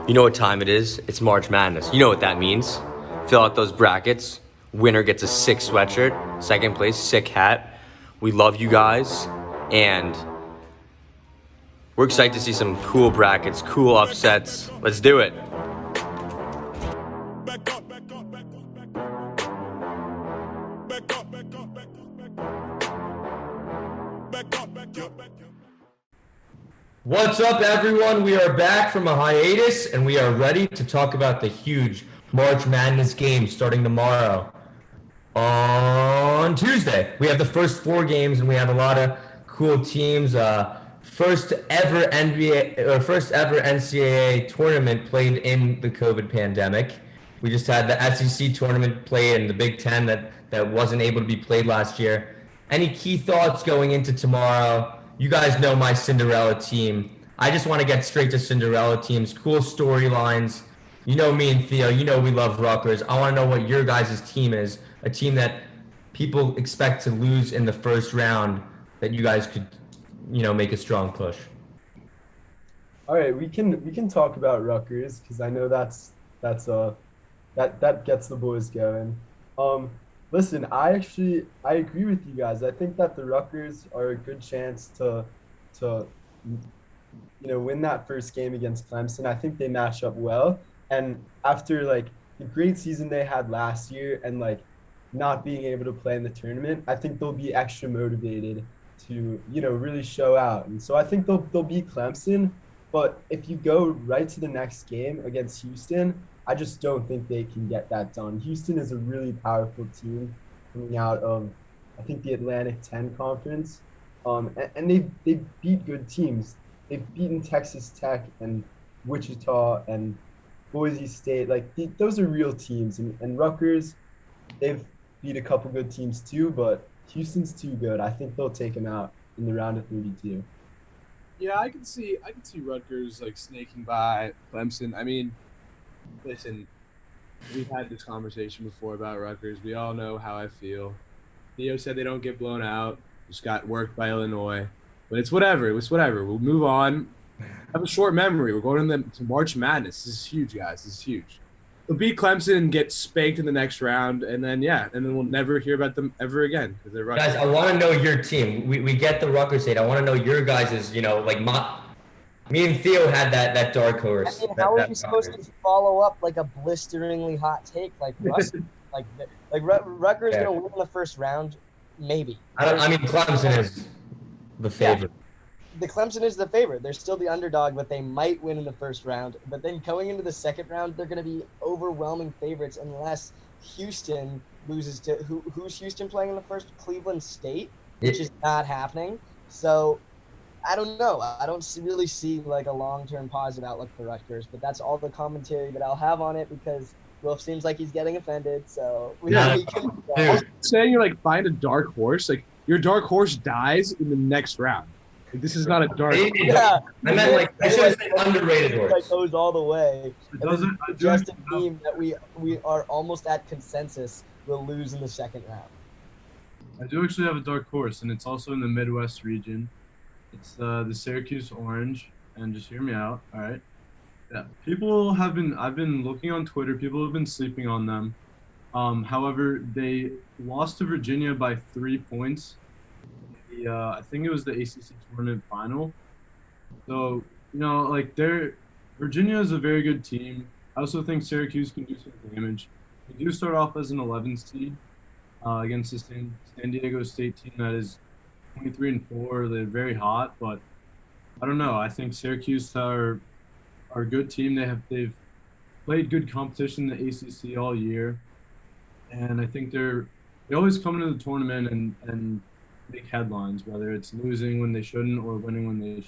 You know what time it is? It's March Madness. You know what that means. Fill out those brackets. Winner gets a sick sweatshirt. Second place, sick hat. We love you guys. And we're excited to see some cool brackets, cool upsets. Let's do it. What's up, everyone? We are back from a hiatus, and we are ready to talk about the huge March Madness game starting tomorrow. On Tuesday, we have the first 4 games, and we have a lot of cool teams. First ever NCAA tournament played in the COVID pandemic. We just had the SEC tournament played and the Big Ten that wasn't able to be played last year. Any key thoughts going into tomorrow? You guys know my Cinderella team. I just want to get straight to Cinderella teams. Cool storylines. You know me and Theo. You know we love Rutgers. I want to know what your guys' team is. A team that people expect to lose in the first round that you guys could, make a strong push. All right, we can talk about Rutgers because I know that gets the boys going. Listen, I agree with you guys. I think that the Rutgers are a good chance to win that first game against Clemson. I think they match up well, and after the great season they had last year and not being able to play in the tournament, I think they'll be extra motivated to really show out. And so I think they'll beat Clemson. But if you go right to the next game against Houston, I just don't think they can get that done. Houston is a really powerful team coming out of, I think, the Atlantic 10 conference. And they beat good teams. They've beaten Texas Tech and Wichita and Boise State. Those are real teams. And Rutgers, they've beat a couple good teams too, but Houston's too good. I think they'll take them out in the round of 32. Yeah, I can see Rutgers snaking by Clemson. I mean, listen, we've had this conversation before about Rutgers. We all know how I feel. Theo said they don't get blown out. Just got worked by Illinois. But it's whatever. We'll move on. I have a short memory. We're going to March Madness. This is huge, guys. This is huge. They'll beat Clemson and get spanked in the next round, and then we'll never hear about them ever again because they're Rutgers. Guys, I want to know your team. We get the Rutgers hate. I want to know your guys' me and Theo had that dark horse. I mean, how are you supposed to follow up a blisteringly hot take like Russ? Rutgers gonna win the first round, maybe. Clemson is the favorite. Yeah. The Clemson is the favorite. They're still the underdog, but they might win in the first round. But then going into the second round, they're going to be overwhelming favorites unless Houston loses to who's Houston playing in the first? Cleveland State, which is not happening. So I don't know. I don't really see a long-term positive outlook for Rutgers, but that's all the commentary that I'll have on it because Wolf seems like he's getting offended. So saying you're find a dark horse, your dark horse dies in the next round. This is not a dark. Yeah, I meant I should say underrated horse. Goes all the way. It doesn't. Just a team that we are almost at consensus will lose in the second round. I do actually have a dark horse, and it's also in the Midwest region. It's the Syracuse Orange, and just hear me out, all right? Yeah, I've been looking on Twitter. People have been sleeping on them. However, they lost to Virginia by 3 points. I think it was the ACC tournament final. So, Virginia is a very good team. I also think Syracuse can do some damage. They do start off as an 11 seed against the San Diego State team that is 23-4. They're very hot, but I don't know. I think Syracuse are a good team. They've played good competition in the ACC all year, and I think they always come into the tournament and make headlines, whether it's losing when they shouldn't or winning when they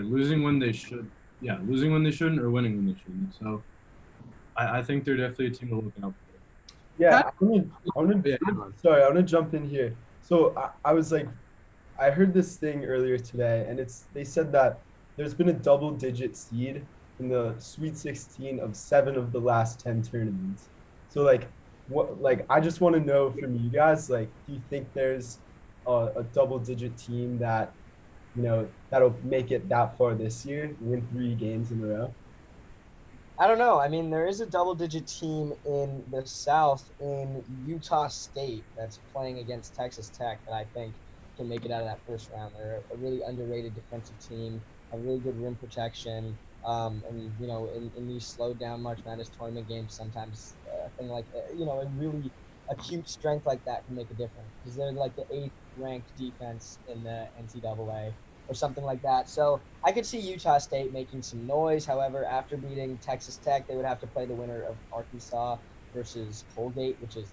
losing when they should. Yeah, losing when they shouldn't or winning when they shouldn't. So I think they're definitely a team to look out for. Yeah, I want to jump in here. So I heard this thing earlier today, and they said that there's been a double-digit seed in the Sweet 16 of 7 of the last 10 tournaments. So I just want to know from you guys, do you think there's a double-digit team that that'll make it that far this year, win 3 games in a row? I don't know. I mean, there is a double-digit team in the South in Utah State that's playing against Texas Tech that I think can make it out of that first round. They're a really underrated defensive team, a really good rim protection, and in these slowed down March Madness tournament games, sometimes a thing like a really acute strength like that can make a difference because they're like the 8th ranked defense in the NCAA or something like that. So I could see Utah State making some noise. However, after beating Texas Tech, they would have to play the winner of Arkansas versus Colgate, which is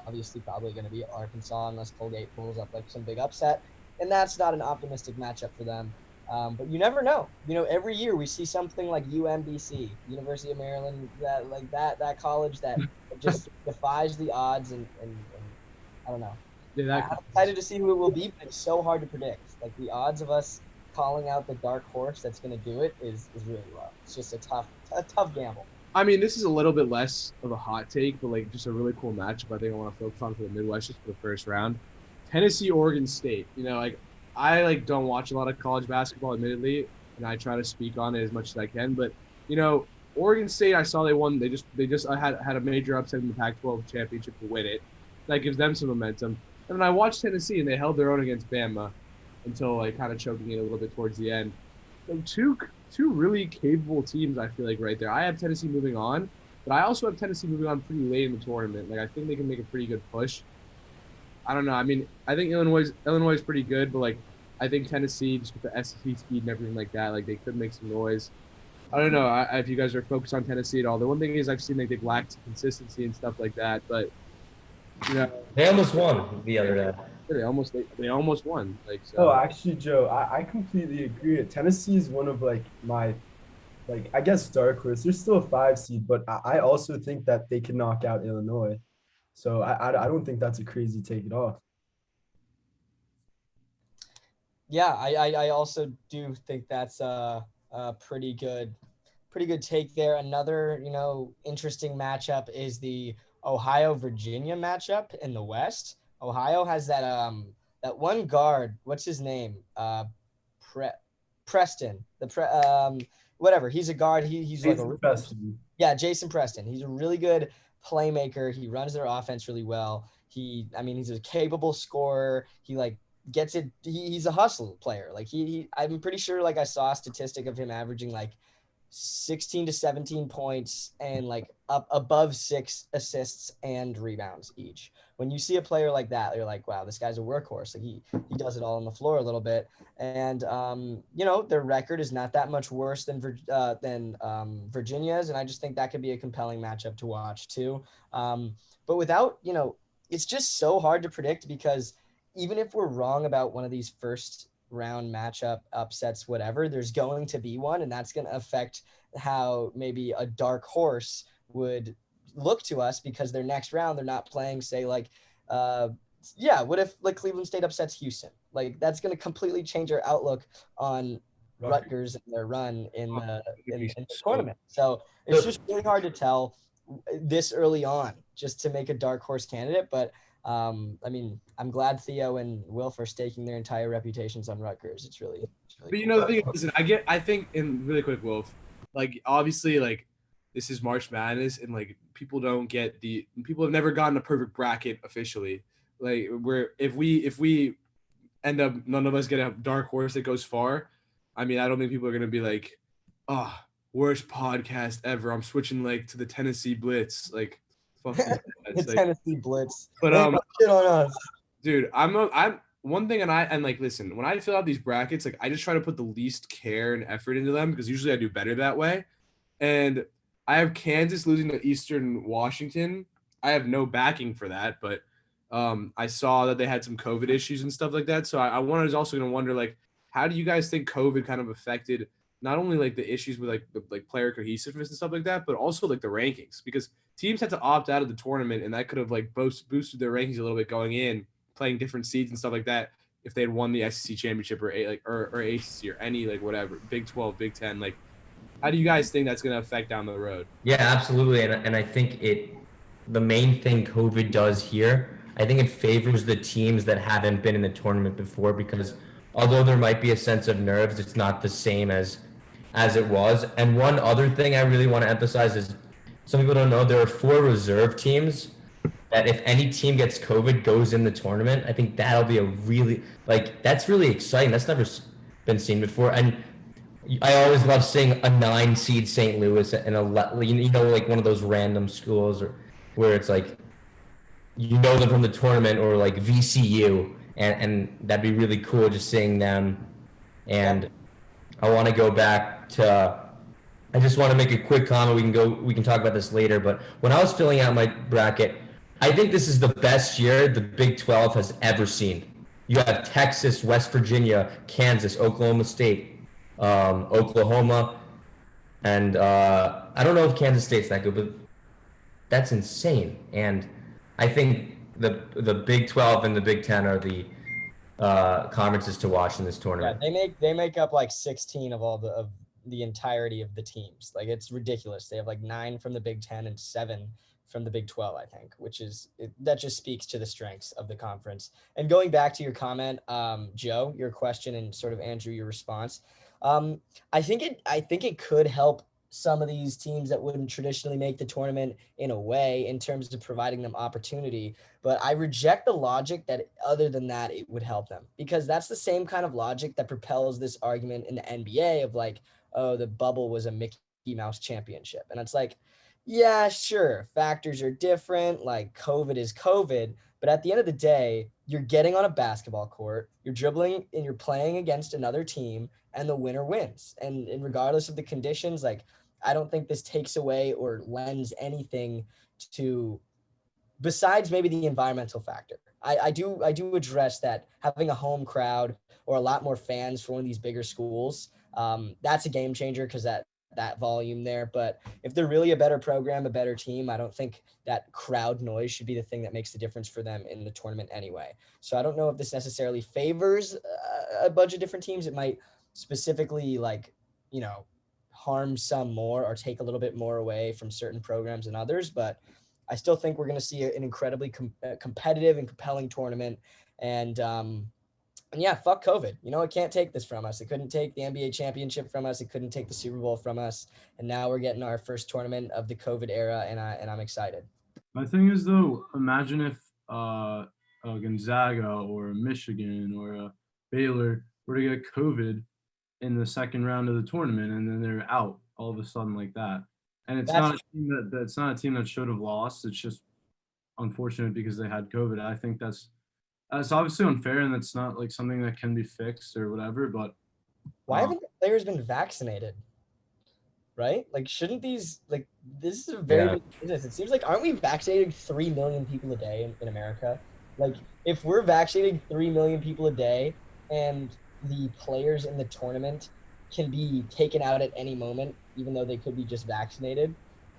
obviously probably going to be Arkansas unless Colgate pulls up like some big upset. And that's not an optimistic matchup for them. But you never know. Every year we see something like UMBC, University of Maryland, that college that just defies the odds, and I don't know. Yeah, I'm excited to see who it will be, but it's so hard to predict. Like the odds of us calling out the dark horse that's going to do it is really low. It's just a tough gamble. I mean, this is a little bit less of a hot take, but like just a really cool matchup. I think I want to focus on for the Midwest just for the first round. Tennessee, Oregon State. I don't watch a lot of college basketball, admittedly, and I try to speak on it as much as I can. But Oregon State, I saw they won. They just had a major upset in the Pac-12 championship to win it. That gives them some momentum. And then I watched Tennessee, and they held their own against Bama until kind of choking it a little bit towards the end. So two really capable teams, I feel like, right there. I have Tennessee moving on, but I also have Tennessee moving on pretty late in the tournament. I think they can make a pretty good push. I don't know. I mean, I think Illinois is pretty good, but I think Tennessee, just with the SEC speed and everything like that, they could make some noise. I don't know if you guys are focused on Tennessee at all. The one thing is I've seen they've lacked consistency and stuff like that, but they almost won the other day. They almost won. So. Oh, actually, Joe, I completely agree. Tennessee is one of my I guess dark horse. They're still a 5 seed, but I also think that they can knock out Illinois. So I don't think that's a crazy take at all. Yeah, I also do think that's a pretty good take there. Another interesting matchup is the Ohio-Virginia matchup in the West. Ohio has that one guard. What's his name? Preston. Whatever. He's a guard. He's Jason Preston. Yeah, Jason Preston. He's a really good playmaker. He runs their offense really well. He's a capable scorer. He gets it. He's a hustle player. I'm pretty sure I saw a statistic of him averaging 16 to 17 points and up above 6 assists and rebounds each. When you see a player like that, you're like, wow, this guy's a workhorse. He does it all on the floor a little bit. And, their record is not that much worse than Virginia's. And I just think that could be a compelling matchup to watch too. But without, it's just so hard to predict because even if we're wrong about one of these first round matchup upsets, whatever, there's going to be one, and that's going to affect how maybe a dark horse would look to us because their next round they're not playing, say what if Cleveland State upsets Houston? That's going to completely change our outlook on Rutgers and their run in the tournament. So it's just really hard to tell this early on just to make a dark horse candidate, but I'm glad Theo and Wilf are staking their entire reputations on Rutgers. It's really But cool. the thing is, I think in really quick, Wilf, obviously this is March Madness and people don't get people have never gotten a perfect bracket officially. Where if we end up none of us get a dark horse that goes far, I don't think people are gonna be worst podcast ever. I'm switching to the Tennessee Blitz. Fuck the Tennessee Blitz. But shit on us. Dude, I'm one thing, and listen, when I fill out these brackets, I just try to put the least care and effort into them because usually I do better that way. And I have Kansas losing to Eastern Washington. I have no backing for that, but I saw that they had some COVID issues and stuff like that. So I was also going to wonder, how do you guys think COVID kind of affected not only the issues with the player cohesiveness and stuff like that, but also the rankings, because teams had to opt out of the tournament, and that could have boosted their rankings a little bit going in, playing different seeds and stuff like that. If they had won the SEC championship or ACC or any whatever, Big 12, Big 10, how do you guys think that's going to affect down the road? Yeah, absolutely, and I think the main thing COVID does here, I think it favors the teams that haven't been in the tournament before, because although there might be a sense of nerves, it's not the same as as it was. And one other thing I really want to emphasize is some people don't know there are 4 reserve teams that if any team gets COVID goes in the tournament. I think that'll be a really that's really exciting. That's never been seen before. And I always love seeing a 9 seed St. Louis and like one of those random schools or where it's like you know them from the tournament or like VCU and that'd be really cool just seeing them. And I want to go back to I just want to make a quick comment. We can talk about this later, but when I was filling out my bracket, I think this is the best year the Big 12 has ever seen. You have Texas, West Virginia, Kansas, Oklahoma State, Oklahoma, and I don't know if Kansas State's that good, but that's insane. And I think the Big 12 and the Big 10 are the conferences to watch in this Yeah, tournament. they make up like 16 of all of the entirety of the teams. Like it's ridiculous. They have like 9 from the Big 10 and 7 from the Big 12, I think, that just speaks to the strengths of the conference. And going back to your comment, Joe, your question and sort of Andrew, your response, I think it could help some of these teams that wouldn't traditionally make the tournament in a way in terms of providing them opportunity. But I reject the logic that other than that, it would help them because that's the same kind of logic that propels this argument in the NBA of like, oh, the bubble was a Mickey Mouse championship. And it's like, yeah, sure. Factors are different. Like COVID is COVID. But at the end of the day, you're getting on a basketball court, you're dribbling and you're playing against another team and the winner wins. And regardless of the conditions, like, I don't think this takes away or lends anything to besides maybe the environmental factor. I do address that having a home crowd or a lot more fans for one of these bigger schools, that's a game changer because that volume there. But if they're really a better program, a better team, I don't think that crowd noise should be the thing that makes the difference for them in the tournament anyway. So I don't know if this necessarily favors a bunch of different teams. It might specifically harm some more or take a little bit more away from certain programs than others. But I still think we're going to see an incredibly competitive and compelling tournament. And yeah, fuck COVID. It can't take this from us. It couldn't take the NBA championship from us. It couldn't take the Super Bowl from us. And now we're getting our first tournament of the COVID era, and I'm excited. My thing is though, imagine if a Gonzaga or a Michigan or a Baylor were to get COVID in the second round of the tournament, and then they're out all of a sudden like that. And it's not a team that's not a team that should have lost. It's just unfortunate because they had COVID. I think that's obviously unfair, and that's not like something that can be fixed or whatever. But why haven't the players been vaccinated? Right? Like, shouldn't these this is a very big business. It seems like aren't we vaccinating 3 million people a day in America? Like, if we're vaccinating 3 million people a day, and the players in the tournament can be taken out at any moment, even though they could be just vaccinated,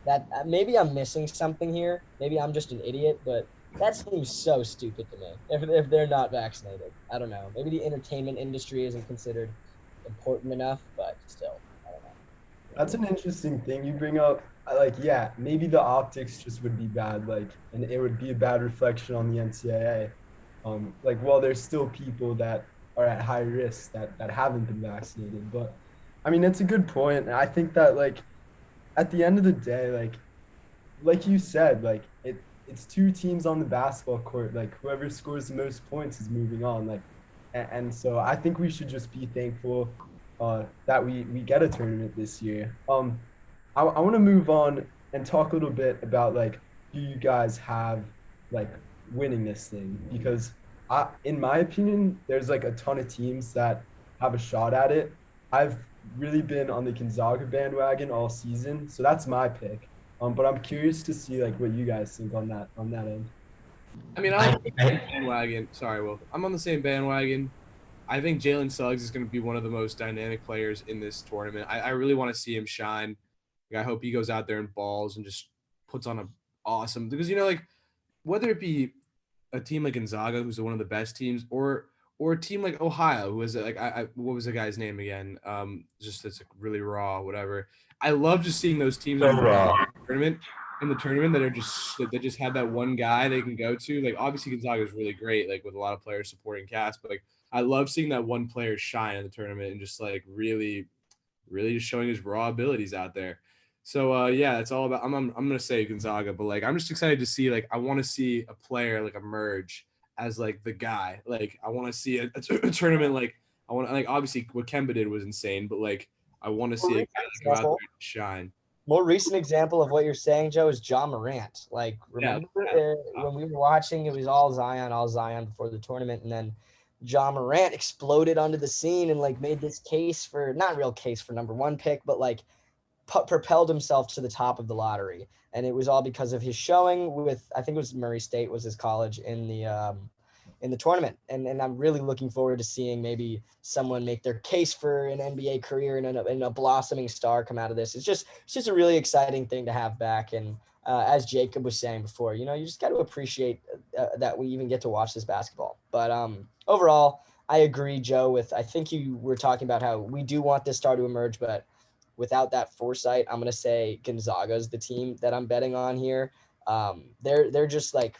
that maybe I'm missing something here. Maybe I'm just an idiot, but that seems so stupid to me if they're not vaccinated. I don't know. Maybe the entertainment industry isn't considered important enough, but still, I don't know. That's an interesting thing you bring up. Yeah, maybe the optics just would be bad, and it would be a bad reflection on the NCAA. Well, there's still people that are at high risk that haven't been vaccinated. But I mean, it's a good point. And I think that at the end of the day, like you said, it's 2 teams on the basketball court. Whoever scores the most points is moving on. And so I think we should just be thankful that we get a tournament this year. I want to move on and talk a little bit about who you guys have winning this thing, because in my opinion, there's a ton of teams that have a shot at it. I've really been on the Gonzaga bandwagon all season, so that's my pick. But I'm curious to see what you guys think on that end. I mean, I'm on the same bandwagon. Sorry, Will. I'm on the same bandwagon. I think Jalen Suggs is going to be one of the most dynamic players in this tournament. I really want to see him shine. I hope he goes out there and balls and just puts on a awesome, because whether it be a team like Gonzaga, who's one of the best teams, or a team like Ohio, who is what was the guy's name again? Just it's really raw, whatever. I love just seeing those teams in the tournament that just have that one guy they can go to. Obviously Gonzaga is really great, with a lot of players supporting cast, but I love seeing that one player shine in the tournament and just really really just showing his raw abilities out there. So yeah, it's all about. I'm gonna say Gonzaga, but like I'm just excited to see. Like I want to see a player like emerge as like the guy. Like I want to see a tournament. Like I want like obviously what Kemba did was insane, but like I want to see a guy like, go out there and shine. More recent example of what you're saying, Joe, is John Morant. Like, Yeah. remember when we were watching, it was all Zion before the tournament, and then John Morant exploded onto the scene and like made this case for not real case for number one pick, but like propelled himself to the top of the lottery, and it was all because of his showing with I think it was Murray State was his college in the tournament. And I'm really looking forward to seeing maybe someone make their case for an NBA career and a blossoming star come out of this. It's just a really exciting thing to have back. And as Jacob was saying before, you just got to appreciate that we even get to watch this basketball. But overall, I agree, Joe, I think you were talking about how we do want this star to emerge, but without that foresight, I'm going to say Gonzaga's the team that I'm betting on here. They're just like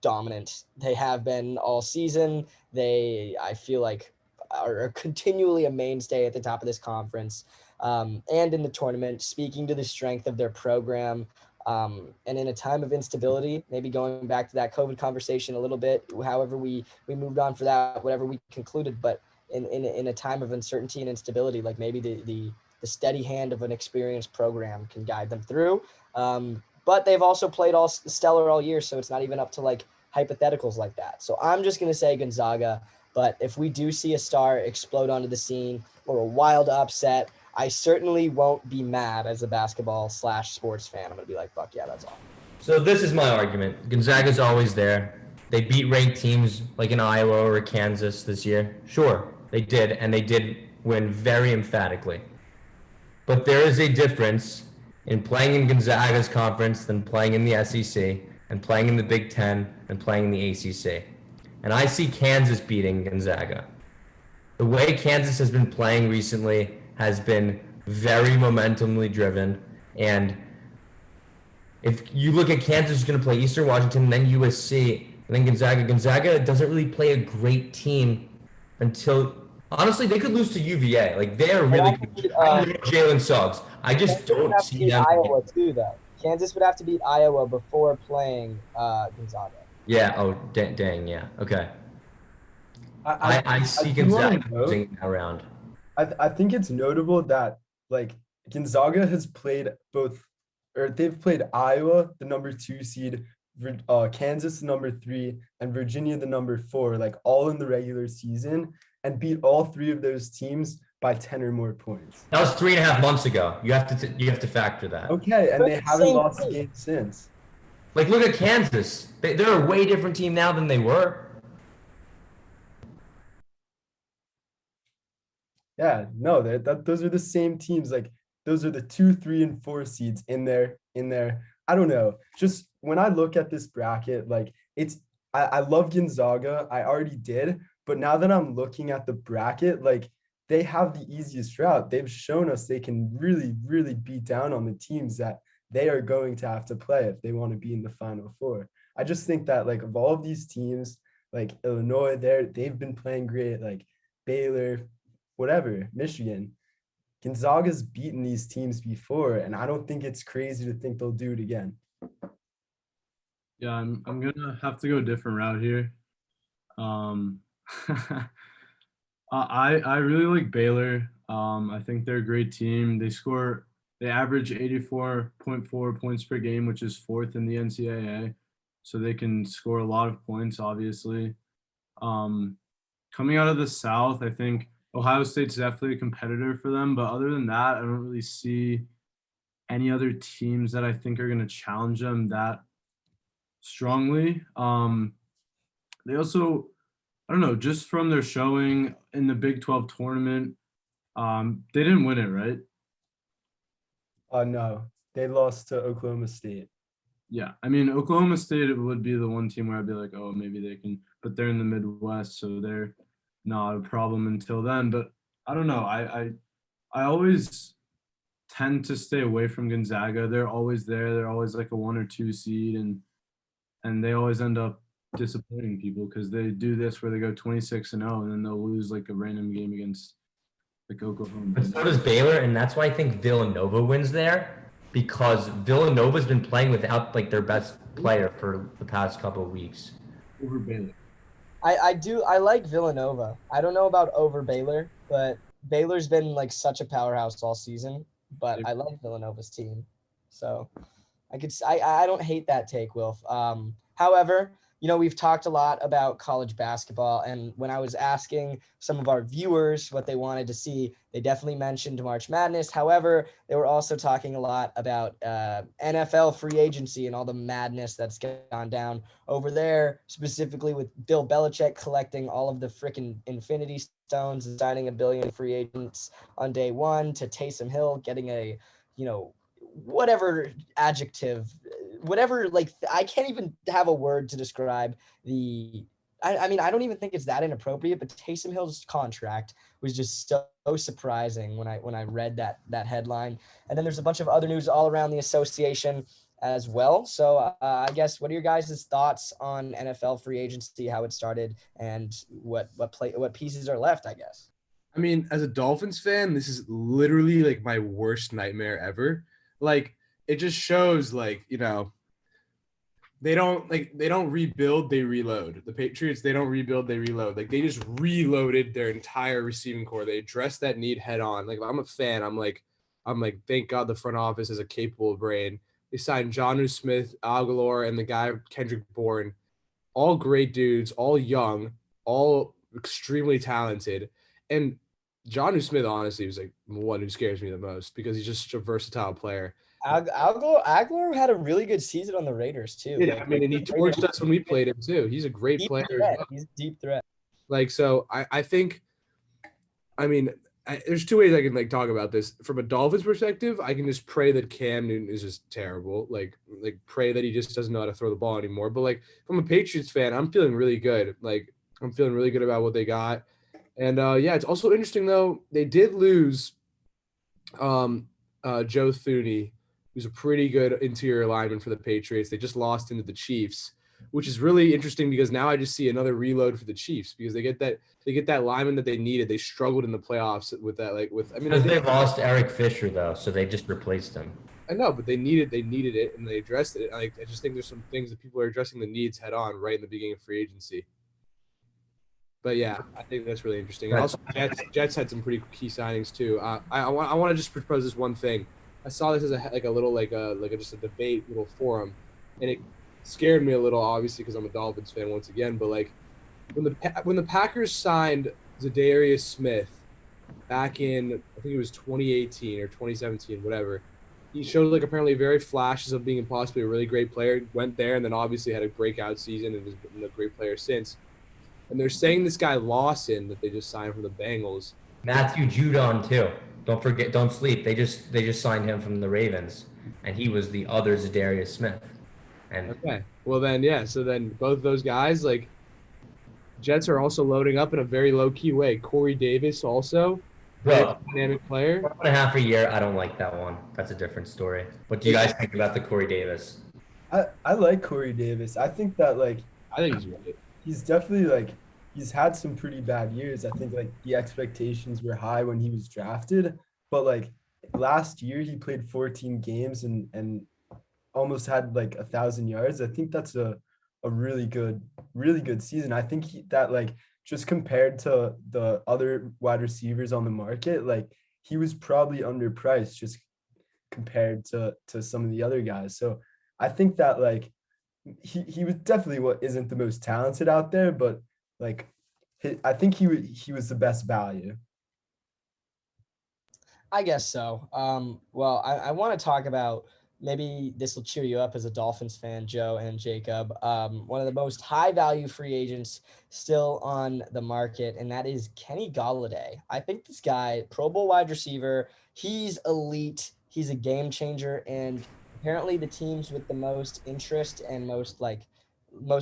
dominant. They have been all season. I feel like, are continually a mainstay at the top of this conference and in the tournament, speaking to the strength of their program. And in a time of instability, maybe going back to that COVID conversation a little bit, however we moved on for that, whatever we concluded, but in a time of uncertainty and instability, like maybe the steady hand of an experienced program can guide them through. But they've also played all stellar all year, so it's not even up to like hypotheticals like that. So I'm just going to say Gonzaga, but if we do see a star explode onto the scene or a wild upset, I certainly won't be mad as a basketball/sports fan. I'm going to be like, fuck yeah, that's all. So this is my argument. Gonzaga's always there. They beat ranked teams like in Iowa or Kansas this year. Sure, they did, and they did win very emphatically. But there is a difference in playing in Gonzaga's conference than playing in the SEC, and playing in the Big Ten, and playing in the ACC. And I see Kansas beating Gonzaga. The way Kansas has been playing recently has been very momentumly driven. And if you look at Kansas is going to play Eastern Washington, then USC, and then Gonzaga. Gonzaga doesn't really play a great team until, honestly, they could lose to UVA. Like, they are really good. I love Jalen Suggs. I just don't see them. Iowa too, though. Kansas would have to beat Iowa before playing Gonzaga. Yeah. Oh, dang. Yeah. Okay. I see Gonzaga losing that round. I think it's notable that like Gonzaga has played they've played Iowa, the number 2 seed, Kansas, the number 3, and Virginia, the number 4, like all in the regular season, and beat all 3 of those teams by 10 or more points. That was 3.5 months ago. You have to factor that. Okay, and they haven't lost a game since. Like, look at Kansas. They're a way different team now than they were. Yeah, no, those are the same teams. Like those are the 2, 3, and 4 seeds in there. I don't know. Just when I look at this bracket, like I love Gonzaga. I already did, but now that I'm looking at the bracket, like they have the easiest route. They've shown us they can really, really beat down on the teams that they are going to have to play if they want to be in the Final Four. I just think that like of all of these teams, like Illinois, they've been playing great, like Baylor, whatever, Michigan. Gonzaga's beaten these teams before, and I don't think it's crazy to think they'll do it again. Yeah, I'm gonna have to go a different route here. I really like Baylor. I think they're a great team. They average 84.4 points per game, which is 4th in the NCAA. So they can score a lot of points, obviously. Coming out of the South, I think Ohio State's definitely a competitor for them. But other than that, I don't really see any other teams that I think are going to challenge them that strongly. They also, I don't know, just from their showing in the Big 12 tournament, they didn't win it, right? No, they lost to Oklahoma State. Yeah, I mean, Oklahoma State would be the one team where I'd be like, oh, maybe they can, but they're in the Midwest, so they're not a problem until then. But I don't know. I always tend to stay away from Gonzaga. They're always there. They're always like a 1 or 2 seed, and they always end up disappointing people because they do this where they go 26-0 and then they'll lose like a random game against like Oklahoma. But so does Baylor, and that's why I think Villanova wins there, because Villanova's been playing without like their best player for the past couple of weeks. Over Baylor. I like Villanova. I don't know about over Baylor, but Baylor's been like such a powerhouse all season. But I like Villanova's team, so I don't hate that take, Wilf. However, we've talked a lot about college basketball, and when I was asking some of our viewers what they wanted to see, they definitely mentioned March Madness. However, they were also talking a lot about NFL free agency and all the madness that's gone down over there, specifically with Bill Belichik collecting all of the freaking Infinity Stones and signing 1 billion free agents on day one, to Taysom Hill getting a, whatever adjective, whatever, like, I can't even have a word to describe the I mean, I don't even think it's that inappropriate, but Taysom Hill's contract was just so surprising when I read that headline. And then there's a bunch of other news all around the association as well. So I guess, what are your guys' thoughts on NFL free agency, how it started, and what pieces are left, I guess? I mean, as a Dolphins fan, this is literally like my worst nightmare ever. Like, it just shows, like, they don't rebuild, they reload. The Patriots, they don't rebuild, they reload. Like, they just reloaded their entire receiving core. They addressed that need head on. Like, if I'm a fan, I'm like, thank God the front office has a capable brain. They signed Jonnu Smith, Aguilar, and the guy Kendrick Bourne. All great dudes, all young, all extremely talented. And Jonnu Smith, honestly, was like one who scares me the most because he's just such a versatile player. Aguilar had a really good season on the Raiders too. Yeah, I mean, and he torched us when we played him too. He's a great player as well. He's a deep threat. Like, so I think, I mean, there's two ways I can like talk about this. From a Dolphins perspective, I can just pray that Cam Newton is just terrible. Like pray that he just doesn't know how to throw the ball anymore. But like, from a Patriots fan, I'm feeling really good. Like, I'm feeling really good about what they got. And yeah, it's also interesting though. They did lose Joe Thuney, who's a pretty good interior lineman for the Patriots. They just lost into the Chiefs, which is really interesting because now I just see another reload for the Chiefs because they get that lineman that they needed. They struggled in the playoffs with that. Because they lost Eric Fisher though, so they just replaced him. I know, but they needed it and they addressed it. I just think there's some things that people are addressing the needs head on right in the beginning of free agency. But yeah, I think that's really interesting. And also, Jets had some pretty key signings too. I want to just propose this one thing. I saw this as just a debate little forum, and it scared me a little, obviously, because I'm a Dolphins fan once again. But like, when the Packers signed Zadarius Smith back in, I think it was 2018 or 2017, whatever, he showed like apparently very flashes of being possibly a really great player. Went there and then obviously had a breakout season and has been a great player since. And they're saying this guy Lawson that they just signed from the Bengals. Matthew Judon too. Don't sleep. They just signed him from the Ravens, and he was the other Zadarius Smith. And okay, well then, yeah. So then both those guys, like, Jets are also loading up in a very low key way. Corey Davis also, dynamic player. 1.5 a year. I don't like that one. That's a different story. What do you guys think about the Corey Davis? I like Corey Davis. I think that I think he's right. He's definitely he's had some pretty bad years. I think the expectations were high when he was drafted, but last year he played 14 games and almost had 1,000 yards. I think that's a really good season. I think that just compared to the other wide receivers on the market, he was probably underpriced just compared to some of the other guys. So I think that he was definitely what isn't the most talented out there, but I think he was the best value. I guess so. Well, I want to talk about, maybe this will cheer you up as a Dolphins fan, Joe and Jacob. One of the most high value free agents still on the market, and that is Kenny Golladay. I think this guy, Pro Bowl wide receiver, he's elite. He's a game changer, and apparently the teams with the most interest and most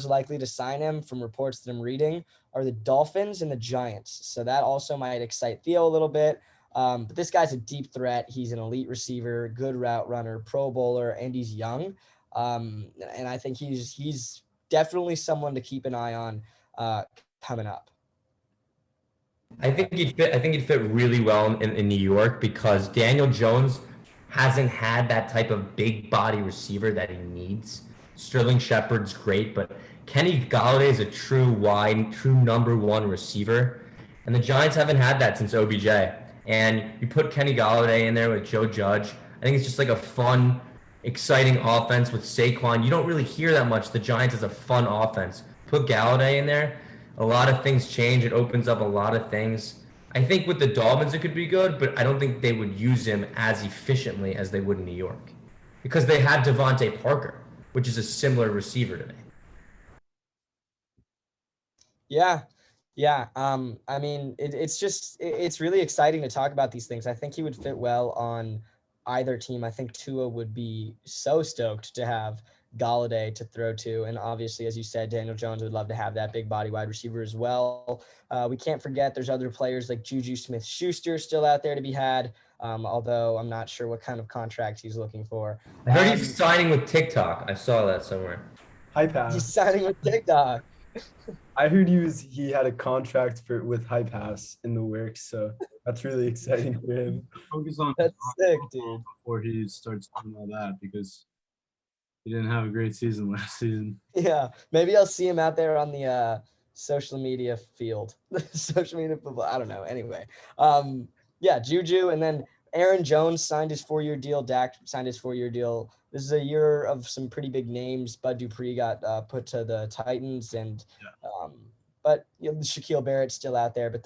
likely to sign him, from reports that I'm reading, are the Dolphins and the Giants. So that also might excite Theo a little bit. But this guy's a deep threat. He's an elite receiver, good route runner, Pro Bowler, and he's young. And I think he's definitely someone to keep an eye on coming up. I think he'd fit. I think he'd fit really well in New York because Daniel Jones hasn't had that type of big body receiver that he needs. Sterling Shepard's great, but Kenny Galladay is a true wide, true number one receiver, and the Giants haven't had that since OBJ. And you put Kenny Galladay in there with Joe Judge. I think it's just like a fun, exciting offense with Saquon. You don't really hear that much. The Giants is a fun offense. Put Galladay in there, a lot of things change. It opens up a lot of things. I think with the Dolphins it could be good, but I don't think they would use him as efficiently as they would in New York because they had Devontae Parker, which is a similar receiver to me. Yeah. Yeah. I mean, it's really exciting to talk about these things. I think he would fit well on either team. I think Tua would be so stoked to have Galladay to throw to. And obviously, as you said, Daniel Jones would love to have that big body wide receiver as well. We can't forget there's other players like Juju Smith-Schuster still out there to be had, although I'm not sure what kind of contract he's looking for. I heard he's signing with TikTok. I saw that somewhere. High pass. He's signing with TikTok. I heard he had a contract with High Pass in the works, so that's really exciting for him. Focus on That's sick, dude. before he starts doing all that because he didn't have a great season last season. Yeah, maybe I'll see him out there on the social media field, social media football. I don't know. Anyway, yeah, Juju, and then Aaron Jones signed his 4-year deal. Dak signed his 4-year deal. This is a year of some pretty big names. Bud Dupree got put to the Titans, and but Shaquille Barrett's still out there. But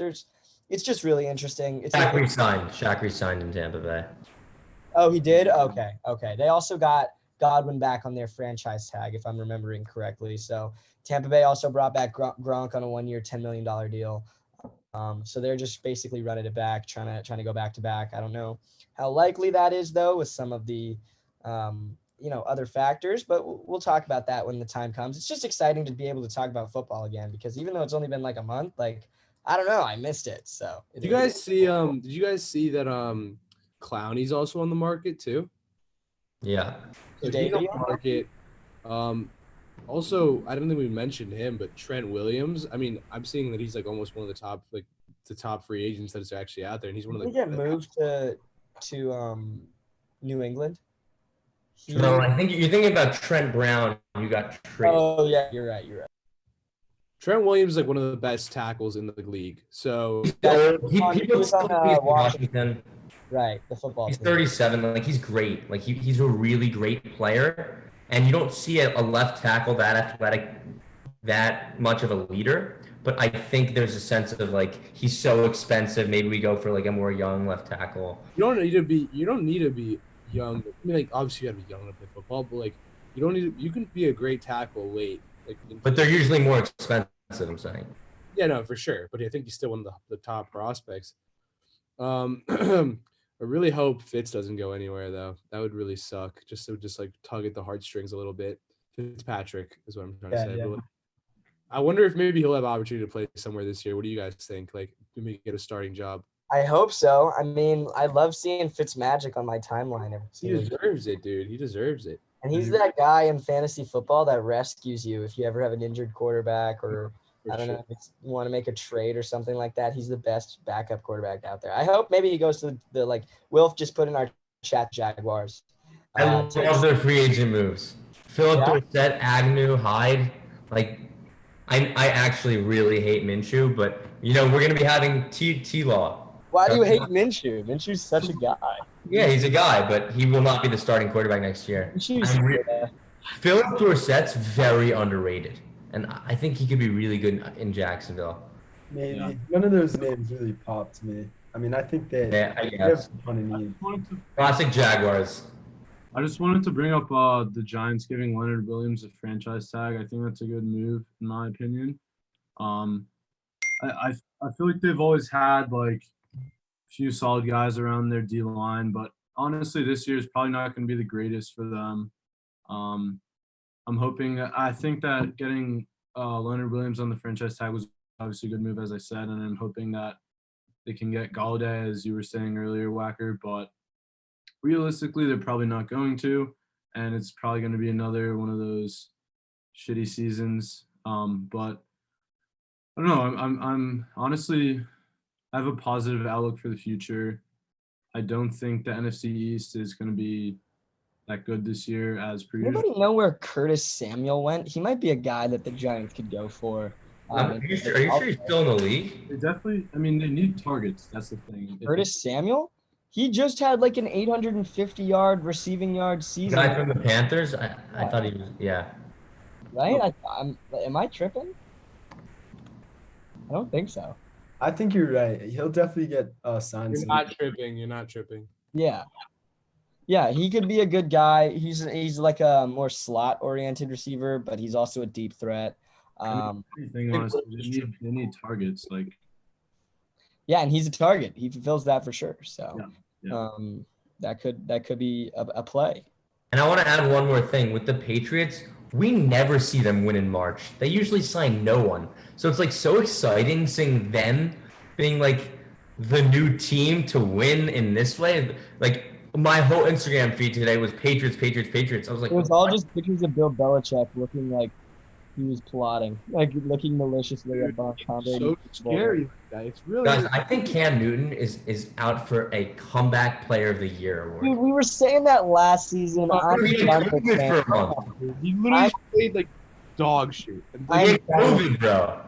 it's just really interesting. Shaq resigned. Shaq resigned in Tampa Bay. Oh, he did? Okay. They also got Godwin back on their franchise tag, if I'm remembering correctly. So Tampa Bay also brought back Gronk on a 1-year, $10 million deal. So they're just basically running it back, trying to go back to back. I don't know how likely that is, though, with some of the other factors, but we'll talk about that when the time comes. It's just exciting to be able to talk about football again because even though it's only been like a month, like I don't know, I missed it. So did you guys see that Clowney's also on the market too? Yeah. So he's on the market. Also, I don't think we mentioned him, but Trent Williams. I mean, I'm seeing that he's like almost one of the top free agents that is actually out there, and he's one of the. Did he get moved to New England? No, I think you're thinking about Trent Brown. You got traded. Oh yeah, you're right. Trent Williams is like one of the best tackles in the league. So he was on Washington. Right, the football. He's 37. Like he's great. Like he's a really great player, and you don't see a left tackle that athletic, that much of a leader. But I think there's a sense of like he's so expensive. Maybe we go for like a more young left tackle. You don't need to be young. I mean, like obviously you got to be young to play football, but like you can be a great tackle late. But they're usually more expensive, I'm saying. Yeah, no, for sure. But I think he's still one of the top prospects. I really hope Fitz doesn't go anywhere though. That would really suck. Just like tug at the heartstrings a little bit. Fitzpatrick is what I'm trying to say. Yeah. But I wonder if maybe he'll have opportunity to play somewhere this year. What do you guys think? Like maybe get a starting job. I hope so. I mean, I love seeing Fitzmagic on my timeline. He deserves it, dude. He deserves it. And he's that guy in fantasy football that rescues you if you ever have an injured quarterback or I don't know, if you want to make a trade or something like that. He's the best backup quarterback out there. I hope maybe he goes to the like Wilf just put in our chat Jaguars. I love their free agent moves. Philip Dorsett, Agnew, Hyde. Like, I actually really hate Minshew, but we're gonna be having T-Law. Why do you hate Minshew? Minshew's such a guy. Yeah, he's a guy, but he will not be the starting quarterback next year. Philip Dorsett's very underrated, and I think he could be really good in Jacksonville. Maybe none of those names really popped to me. I mean, I think they have a ton of need. Classic Jaguars. I just wanted to bring up the Giants giving Leonard Williams a franchise tag. I think that's a good move, in my opinion. I feel like they've always had like a few solid guys around their D line, but honestly, this year is probably not going to be the greatest for them. I'm hoping. I think that getting Leonard Williams on the franchise tag was obviously a good move, as I said, and I'm hoping that they can get Galladay, as you were saying earlier, Wacker, but realistically, they're probably not going to, and it's probably going to be another one of those shitty seasons. But I don't know. I'm honestly I have a positive outlook for the future. I don't think the NFC East is going to be that good this year as per usual. Anybody know where Curtis Samuel went? He might be a guy that the Giants could go for. Are you sure he's still in the league? They definitely, I mean, they need targets. That's the thing. Curtis Samuel? He just had like an 850-yard receiving yard season. Guy from the Panthers? I thought he was, yeah. Right? Am I tripping? I don't think so. I think you're right. He'll definitely get signed. You're not tripping. You're not tripping. Yeah. Yeah, he could be a good guy. He's like a more slot-oriented receiver, but he's also a deep threat. Anything, honestly, they need targets. Like, yeah, and he's a target. He fulfills that for sure. So, yeah. That could be a play. And I want to add one more thing. With the Patriots, we never see them win in March. They usually sign no one. So it's like so exciting seeing them being like the new team to win in this way. Like my whole Instagram feed today was Patriots, Patriots, Patriots. I was like, it was all just pictures of Bill Belichick looking like he was plotting, like looking maliciously at Tom Brady. So scary. It's really guys, I think Cam Newton is out for a comeback player of the year award. Dude, we were saying that last season. He had COVID for a month. He literally played like dog shit. He had COVID, bro.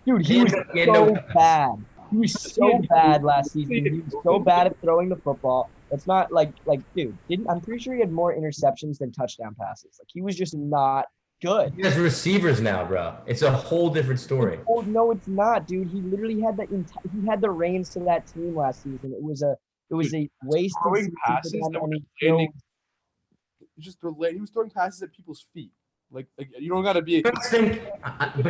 Dude, he was so bad. He was so bad last season. He was so bad at throwing the football. It's not like dude, I'm pretty sure he had more interceptions than touchdown passes. Like he was just not good. He has receivers now, bro. It's a whole different story. Oh no, it's not, dude. He literally had he had the reins to that team last season. It was a waste of season passes for them, that were and he landing. He was throwing passes at people's feet. Like you don't gotta be. But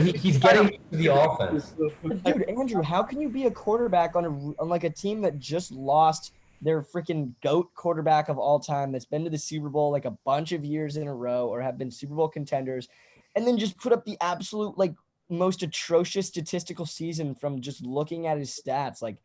he's getting to the offense. But dude, Andrew, how can you be a quarterback on like a team that just lost their freaking GOAT quarterback of all time that's been to the Super Bowl like a bunch of years in a row or have been Super Bowl contenders, and then just put up the absolute like most atrocious statistical season from just looking at his stats? Like,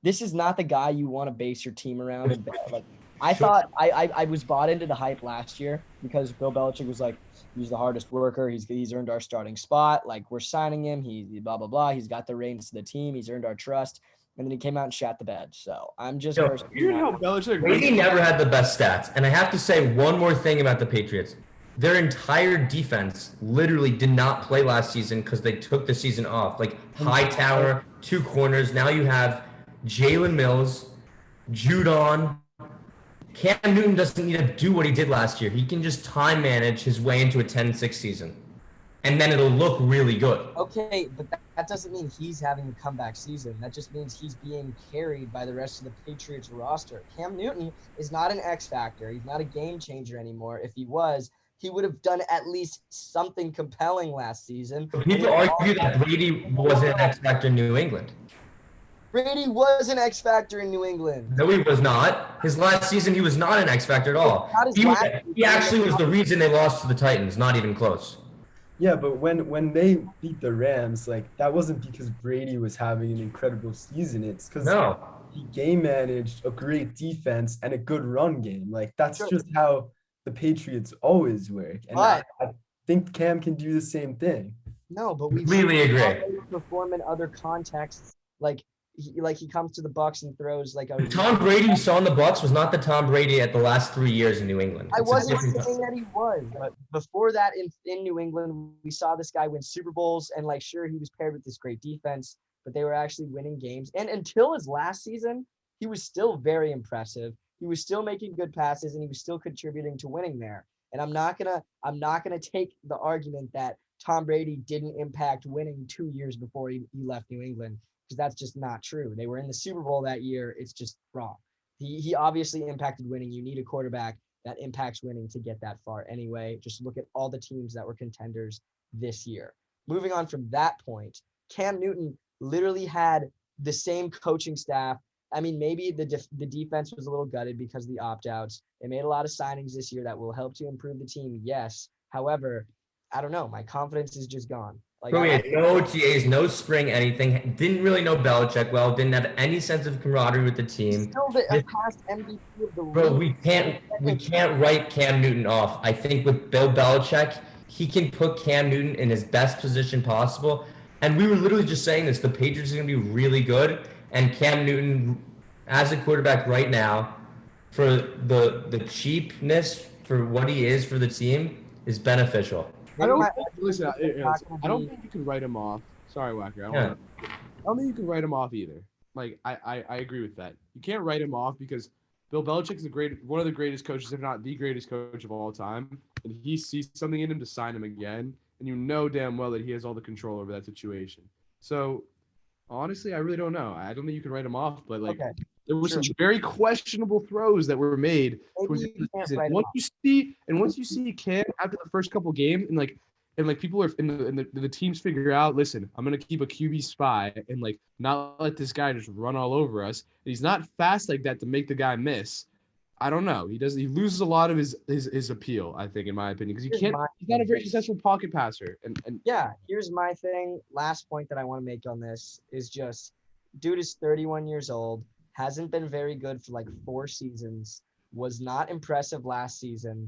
this is not the guy you want to base your team around. And like, I thought I was bought into the hype last year because Bill Belichick was like, he's the hardest worker. He's earned our starting spot. Like, we're signing him. He blah, blah, blah. He's got the reins to the team. He's earned our trust. And then he came out and shat the bed. So I'm just Weird how Belichick. Brady never had the best stats. And I have to say one more thing about the Patriots. Their entire defense literally did not play last season because they took the season off. Like Hightower, 2 corners. Now you have Jalen Mills, Judon. Cam Newton doesn't need to do what he did last year. He can just time manage his way into a 10-6 season. And then it'll look really good. Okay, but that doesn't mean he's having a comeback season. That just means he's being carried by the rest of the Patriots roster. Cam Newton is not an X factor. He's not a game changer anymore. If he was, he would have done at least something compelling last season. People argue that Brady wasn't an X factor in New England. Brady was an X factor in New England. No, he was not. His last season, he was not an X factor at all. He actually was the reason they lost to the Titans. Not even close. Yeah, but when they beat the Rams, like that wasn't because Brady was having an incredible season. It's because he game managed a great defense and a good run game. Like that's just how the Patriots always work. And I think Cam can do the same thing. No, but we really agree. Perform in other contexts, like he comes to the Bucs and throws like a. The Tom Brady you saw in the Bucs was not the Tom Brady at the last 3 years in New England. I wasn't saying that he was, but before that in New England, we saw this guy win Super Bowls, and like sure he was paired with this great defense, but they were actually winning games. And until his last season, he was still very impressive. He was still making good passes, and he was still contributing to winning there. And I'm not gonna take the argument that Tom Brady didn't impact winning 2 years before he left New England. Because that's just not true. They were in the Super Bowl that year. It's just wrong. He obviously impacted winning. You need a quarterback that impacts winning to get that far anyway. Just look at all the teams that were contenders this year. Moving on from that point, Cam Newton literally had the same coaching staff. I mean, maybe the defense was a little gutted because of the opt-outs. They made a lot of signings this year that will help to improve the team, yes. However, I don't know. My confidence is just gone. Like, we had no OTAs, no spring, anything. Didn't really know Belichick well. Didn't have any sense of camaraderie with the team. Still a past MVP of the league. Bro, we can't write Cam Newton off. I think with Bill Belichick, he can put Cam Newton in his best position possible. And we were literally just saying this. The Patriots are going to be really good. And Cam Newton, as a quarterback right now, for the cheapness for what he is for the team, is beneficial. I don't My listen. argument is not I don't gonna think you can write him off. Sorry, Wacker. Yeah. I don't think you can write him off either. Like I agree with that. You can't write him off because Bill Belichick is one of the greatest coaches, if not the greatest coach of all time, and he sees something in him to sign him again, and you know damn well that he has all the control over that situation. So honestly, I really don't know. I don't think you can write him off, but like Okay. there were Sure. some very questionable throws that were made towards the Maybe end of you the can't season. write him Once you see Cam after the first couple games and like people are and the teams figure out, listen, I'm gonna keep a QB spy and like not let this guy just run all over us. And he's not fast like that to make the guy miss. I don't know. He loses a lot of his appeal, I think, in my opinion, because he's not a very successful pocket passer. And Yeah, here's my thing. Last point that I want to make on this is just dude is 31 years old, hasn't been very good for like 4 seasons, was not impressive last season.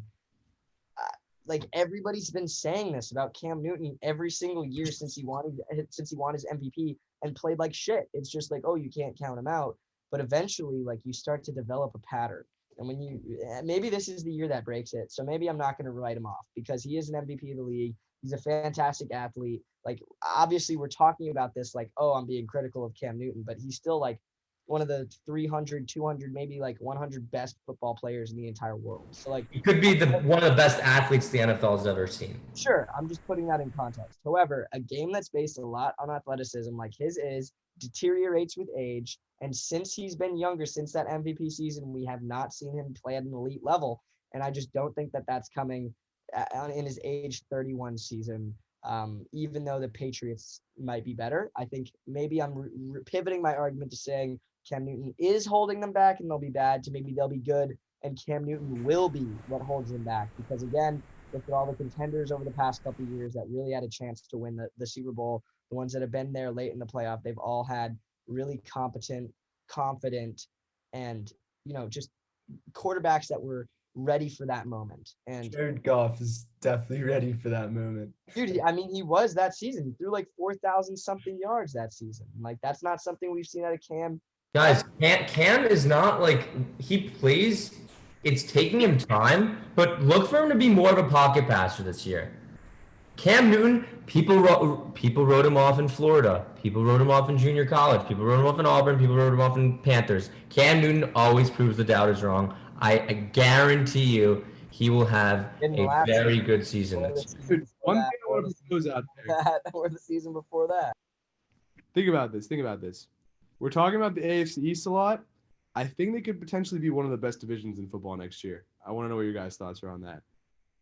Like everybody's been saying this about Cam Newton every single year since he won his MVP and played like shit. It's just like, oh, you can't count him out. But eventually, like you start to develop a pattern. And when maybe this is the year that breaks it. So maybe I'm not going to write him off because he is an MVP of the league. He's a fantastic athlete. Like obviously we're talking about this like, oh, I'm being critical of Cam Newton, but he's still like one of the 300, 200, maybe like 100 best football players in the entire world. So like He could be one of the best athletes the NFL has ever seen. sure, I'm just putting that in context. However, a game that's based a lot on athleticism like his is deteriorates with age. And since he's been younger, since that MVP season, we have not seen him play at an elite level. And I just don't think that that's coming in his age 31 season. Even though the Patriots might be better, I think maybe I'm pivoting my argument to saying Cam Newton is holding them back and they'll be bad to maybe they'll be good and Cam Newton will be what holds them back. Because again, look at all the contenders over the past couple of years that really had a chance to win the Super Bowl. The ones that have been there late in the playoff, they've all had really competent, confident, and just quarterbacks that were ready for that moment. And Jared Goff is definitely ready for that moment. dude, I mean, he was that season. He threw like 4,000 something yards that season. Like that's not something we've seen out of Cam. Guys, Cam is not like he plays. It's taking him time, but look for him to be more of a pocket passer this year. Cam Newton, people wrote him off in Florida. People wrote him off in junior college. People wrote him off in Auburn. People wrote him off in Panthers. Cam Newton always proves the doubters wrong. I guarantee you he will have a very good season. Dude, one thing I want to propose out there. Or the season before that. Think about this. We're talking about the AFC East a lot. I think they could potentially be one of the best divisions in football next year. I want to know what your guys' thoughts are on that.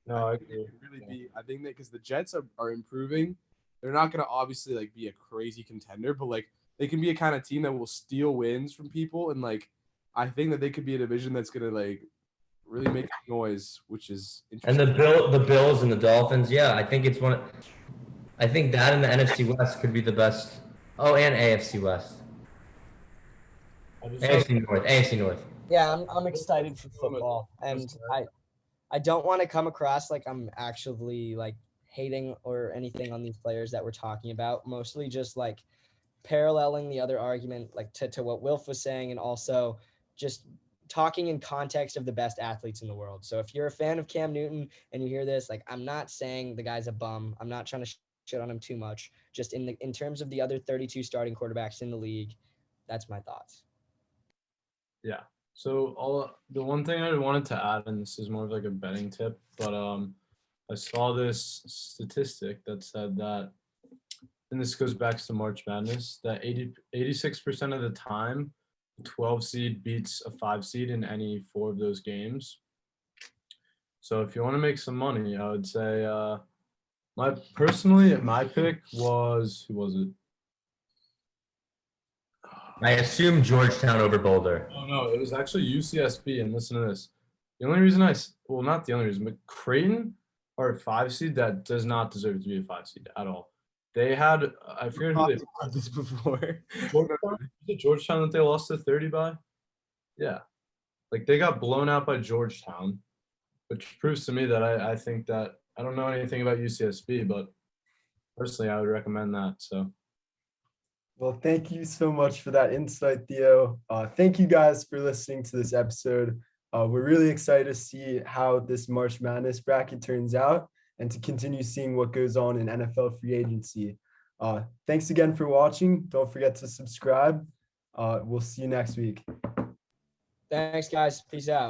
No, I think they could really be. I think that because the Jets are improving, they're not going to obviously like be a crazy contender, but like they can be a kind of team that will steal wins from people, and like I think that they could be a division that's going to like really make noise, which is interesting. And the Bills and the Dolphins, yeah, I think it's one. I think that and the NFC West could be the best. Oh, and AFC West. AFC North. Yeah, I'm excited for football, and I don't want to come across like I'm actually like hating or anything on these players that we're talking about. Mostly just like paralleling the other argument, like to what Wilf was saying, and also just talking in context of the best athletes in the world. So if you're a fan of Cam Newton and you hear this, like I'm not saying the guy's a bum. I'm not trying to shit on him too much. Just in terms of the other 32 starting quarterbacks in the league, that's my thoughts. Yeah. So the one thing I wanted to add, and this is more of like a betting tip, but I saw this statistic that said that, and this goes back to March Madness, that 86% of the time, a 12 seed beats a 5 seed in any 4 of those games. So if you want to make some money, I would say my pick was, who was it? I assume Georgetown over Boulder. Oh, no, it was actually UCSB, and listen to this. The only reason not the only reason, but Creighton are a 5 seed that does not deserve to be a 5 seed at all. They had, I forget who they had this before. Georgetown that they lost to 30 by? Yeah. Like, they got blown out by Georgetown, which proves to me that I think that, I don't know anything about UCSB, but personally, I would recommend that, so. Well, thank you so much for that insight, Theo. Thank you guys for listening to this episode. We're really excited to see how this March Madness bracket turns out and to continue seeing what goes on in NFL free agency. Thanks again for watching. Don't forget to subscribe. We'll see you next week. Thanks, guys. Peace out.